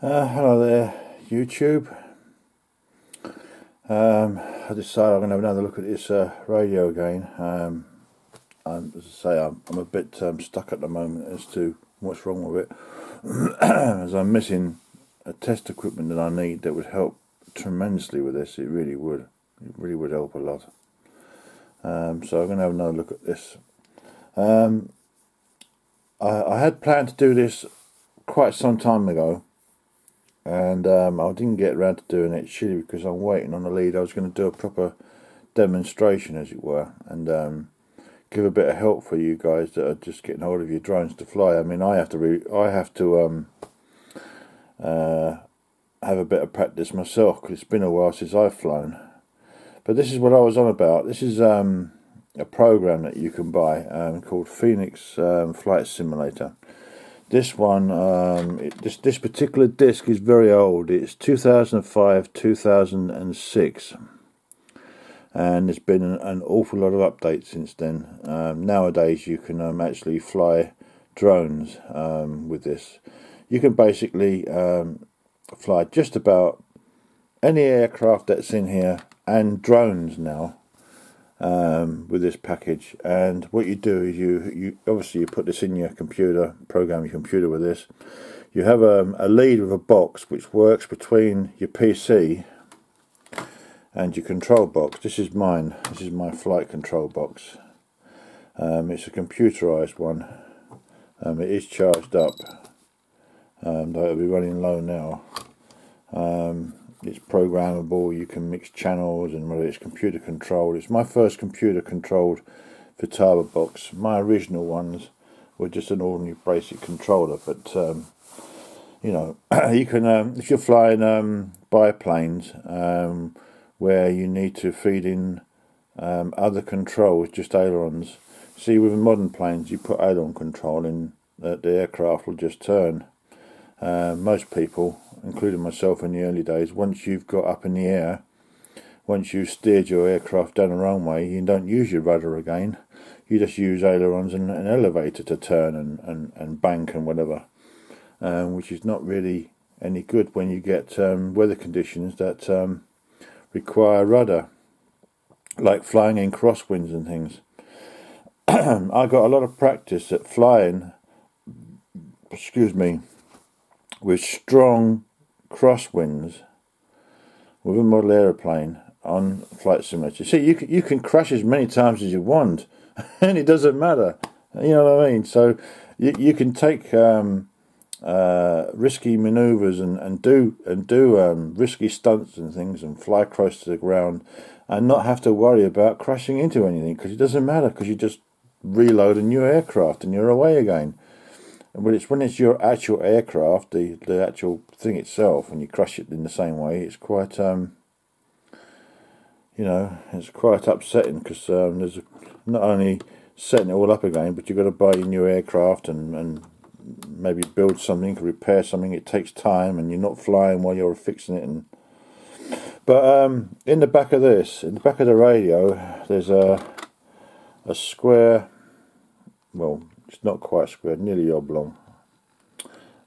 Hello there, YouTube. I decided I'm going to have another look at this radio again. As I say, I'm a bit stuck at the moment as to what's wrong with it, as I'm missing a test equipment that I need that would help tremendously with this. It really would. It really would help a lot. So I'm going to have another look at this. I had planned to do this quite some time ago, and I didn't get around to doing it chiefly because I'm waiting on the lead. I was going to do a proper demonstration, as it were, and give a bit of help for you guys that are just getting hold of your drones to fly. I mean, I have to have a bit of practice myself because it's been a while since I've flown. But this is what I was on about. This is a program that you can buy called Phoenix Flight Simulator. This one, this particular disc is very old. It's 2005, 2006, and there's been an awful lot of updates since then. Nowadays, you can actually fly drones with this. You can basically fly just about any aircraft that's in here and drones now. With this package, and what you do is you obviously you put this in your computer, program your computer with this. You have a lead with a box which works between your PC and your control box. This is mine. This is my flight control box. It's a computerized one. It is charged up, though it'll be running low now. It's programmable. You can mix channels, and whether it's computer controlled. It's my first computer controlled Vitara box. My original ones were just an ordinary basic controller, but you know, you can if you're flying biplanes where you need to feed in other controls, just ailerons. See, with modern planes, you put aileron control in, the aircraft will just turn. Most people, including myself in the early days, once you've got up in the air, once you've steered your aircraft down the runway, you don't use your rudder again. You just use ailerons and an elevator to turn and bank and whatever, which is not really any good when you get weather conditions that require rudder, like flying in crosswinds and things. I got a lot of practice at flying, with strong crosswinds with a model aeroplane on Flight Simulator. See, you can crash as many times as you want, and it doesn't matter. You know what I mean? So you can take risky manoeuvres and do risky stunts and things, and fly close to the ground, and not have to worry about crashing into anything, because it doesn't matter, because you just reload a new aircraft and you're away again. But it's when it's your actual aircraft, the actual thing itself, and you crash it in the same way, it's quite it's quite upsetting, because there's not only setting it all up again, but you've got to buy your new aircraft and maybe build something, repair something. It takes time, and you're not flying while you're fixing it. But in the back of this, in the back of the radio, there's a square. Well, it's not quite square, nearly oblong,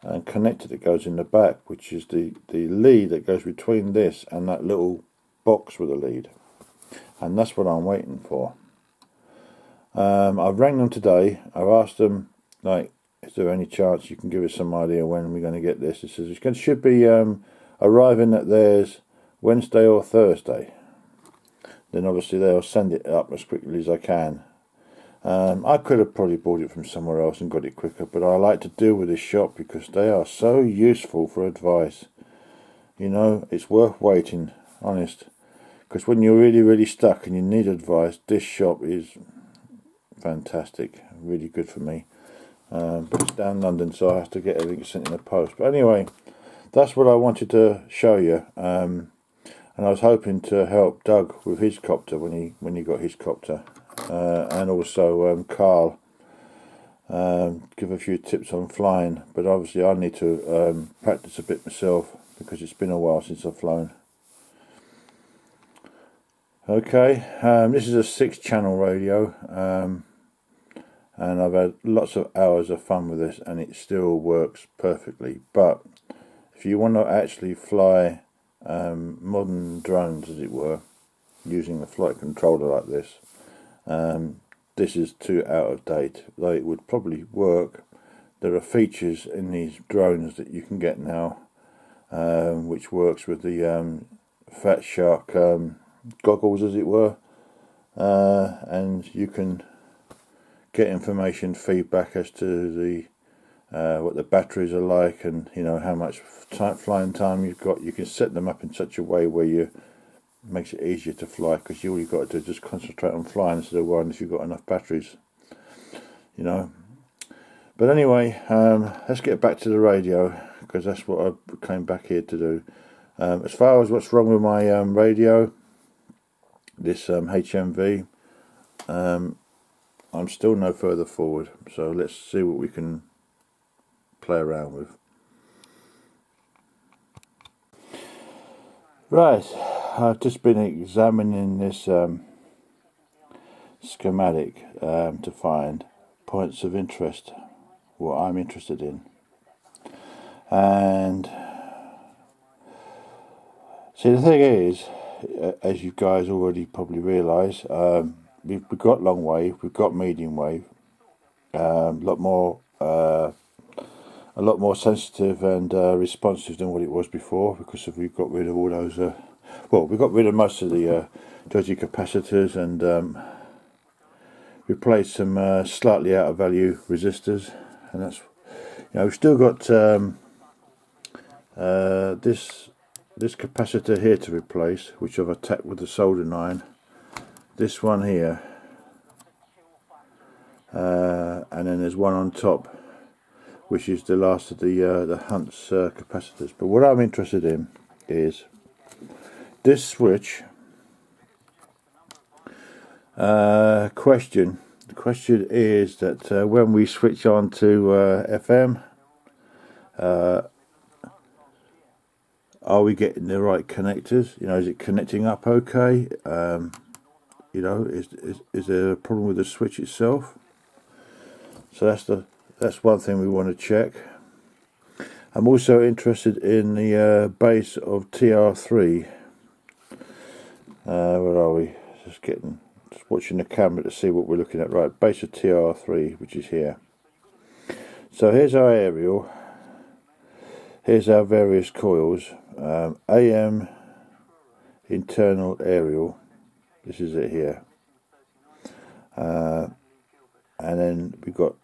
and connected it goes in the back, which is the lead that goes between this and that little box with a lead, and that's what I'm waiting for. I've rang them today. I've asked them, like, is there any chance you can give us some idea when we're going to get this? It says it should be arriving at theirs Wednesday or Thursday. Then obviously they'll send it up as quickly as I can. I could have probably bought it from somewhere else and got it quicker, but I like to deal with this shop because they are so useful for advice. You know, it's worth waiting, honest. Because when you're really, really stuck and you need advice, this shop is fantastic, really good for me. But it's down in London, so I have to get everything sent in the post. But anyway, that's what I wanted to show you. And I was hoping to help Doug with his copter when he got his copter. And also Carl, give a few tips on flying, but obviously I need to practice a bit myself because it's been a while since I've flown. Okay, this is a 6-channel radio, and I've had lots of hours of fun with this, and it still works perfectly. But if you want to actually fly modern drones, as it were, using a flight controller like this, this is too out of date. Though it would probably work, there are features in these drones that you can get now, which works with the Fat Shark goggles, as it were, and you can get information feedback as to the what the batteries are like, and how much flying time you've got. You can set them up in such a way where you makes it easier to fly, because all you've got to do is just concentrate on flying instead of worrying if you've got enough batteries. But anyway, let's get back to the radio, because that's what I came back here to do. As far as what's wrong with my radio, this H.M.V, I'm still no further forward, so let's see what we can play around with. Right, I've just been examining this schematic to find points of interest, what I'm interested in. And see, the thing is, as you guys already probably realise, we've got long wave, we've got medium wave, a lot more sensitive and responsive than what it was before, because we've got rid of all those. We got rid of most of the dodgy capacitors, and replaced some slightly out of value resistors, and that's we've still got this capacitor here to replace, which I've attacked with the soldering iron. This one here, and then there's one on top, which is the last of the Hunt's capacitors. But what I'm interested in is this switch. The question is that when we switch on to FM, are we getting the right connectors? Is it connecting up okay? Is there a problem with the switch itself? So that's one thing we want to check. I'm also interested in the base of TR3. Where are we? Just watching the camera to see what we're looking at. Right, base of TR3, which is here. So here's our aerial. Here's our various coils. AM internal aerial. This is it here. And then we've got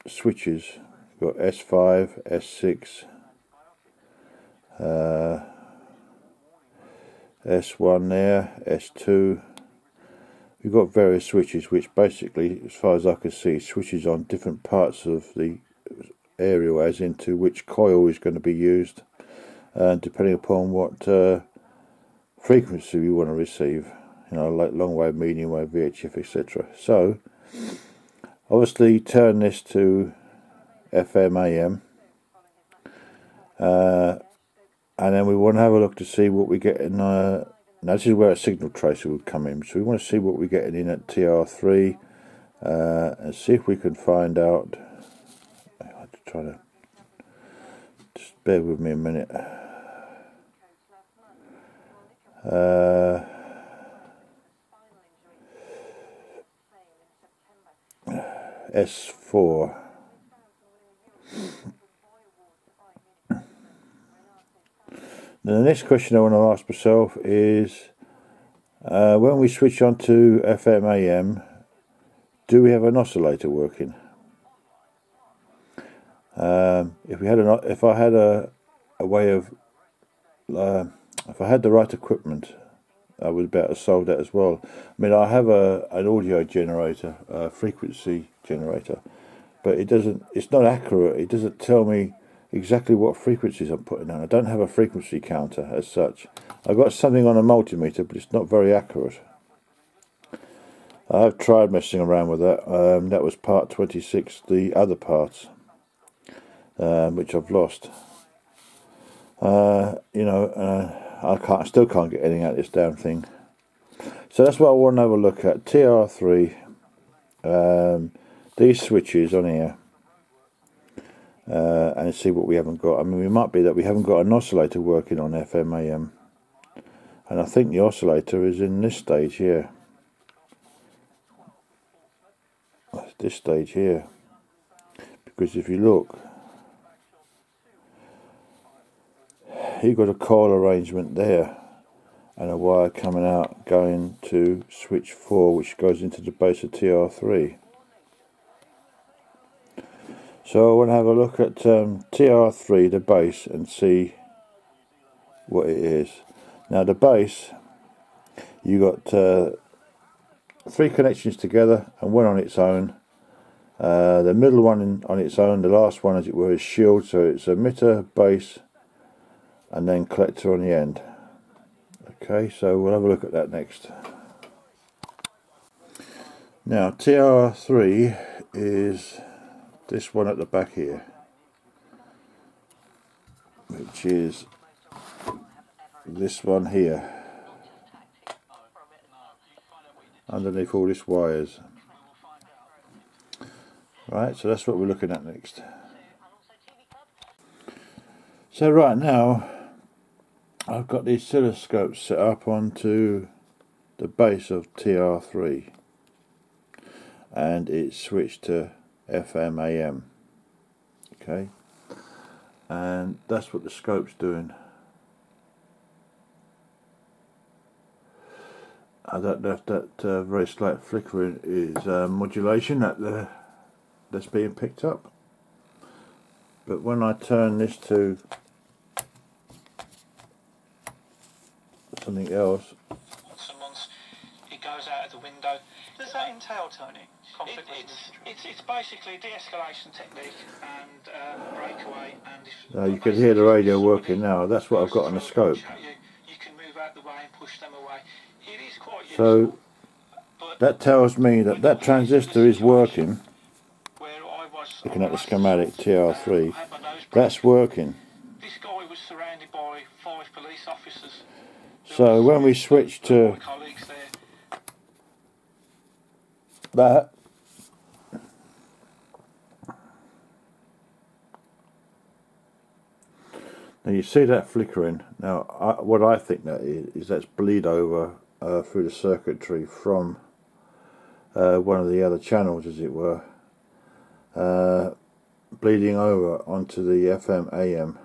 switches. We've got S5, S6, S1 there, S2. We've got various switches, which basically, as far as I can see, switches on different parts of the aerial, as into which coil is going to be used, depending upon what frequency we want to receive. Like long wave, medium wave, VHF, etc. So, obviously, turn this to FM, AM, and then we want to have a look to see what we get in. Now this is where a signal tracer would come in, so we want to see what we're getting in at TR3, and see if we can find out. I have to try to just bear with me a minute. S4. Now the next question I want to ask myself is, when we switch on to FM AM, do we have an oscillator working? If I had a way of, if I had the right equipment, I would be able to solve that as well. I mean, I have an audio generator, a frequency generator, but it's not accurate. It doesn't tell me exactly what frequencies I'm putting on. I don't have a frequency counter as such. I've got something on a multimeter, but it's not very accurate. I've tried messing around with that. That was part 26, the other parts, which I've lost. I still can't get anything out of this damn thing. So that's what I want to have a look at. TR3, these switches on here. and see what we haven't got. I mean, it might be that we haven't got an oscillator working on FM AM, and I think the oscillator is in this stage here. This stage here, because if you look, you've got a coil arrangement there and a wire coming out going to switch 4, which goes into the base of TR3. So I want to have a look at TR3, the base, and see what it is. Now the base, you got 3 connections together and 1 on its own. The middle one on its own, the last one as it were, is shield, so it's emitter, base, and then collector on the end. Okay, so we'll have a look at that next. Now TR3 is this one at the back here, which is this one here, underneath all these wires. Right, so that's what we're looking at next. So right now I've got the oscilloscope set up onto the base of TR3 and it's switched to FM AM. Okay, and that's what the scope's doing. I don't know if that very slight flickering is modulation that's being picked up, but when I turn this to something else, it goes out of the window. Does that entail, Tony? It's basically a de-escalation technique and breakaway. And you can hear the radio working now. That's what I've got on the scope. You can move out the way and push them away. It is quite useful. So that tells me that that transistor is working. Looking at the schematic TR3, that's working. This guy was surrounded by 5 police officers. So when we switch to that, now you see that flickering. Now what I think that is that's bleed over through the circuitry from one of the other channels, as it were, bleeding over onto the FM AM,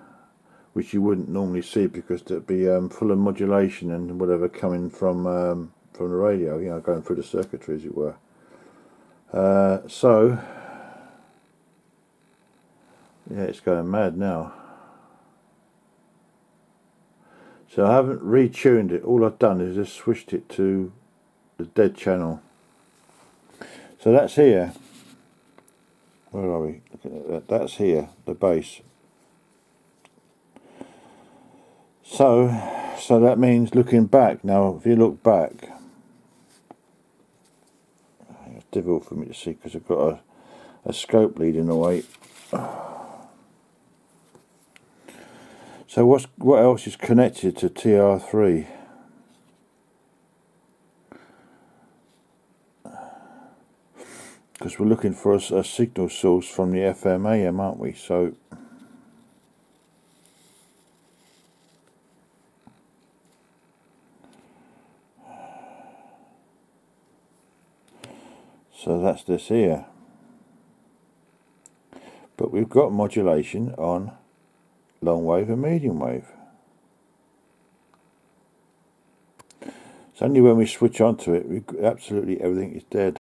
which you wouldn't normally see because it'd be full of modulation and whatever coming from the radio, you know, going through the circuitry, as it were. So yeah, it's going mad now. So I haven't retuned it. All I've done is just switched it to the dead channel. So that's here. Where are we? Looking at that. That's here, the base. So that means looking back. Now, if you look back, it's difficult for me to see because I've got a scope leading away. So what else is connected to TR3? Because we're looking for a signal source from the FM AM, aren't we? So that's this here. But we've got modulation on long wave and medium wave. It's only when we switch onto it, absolutely everything is dead.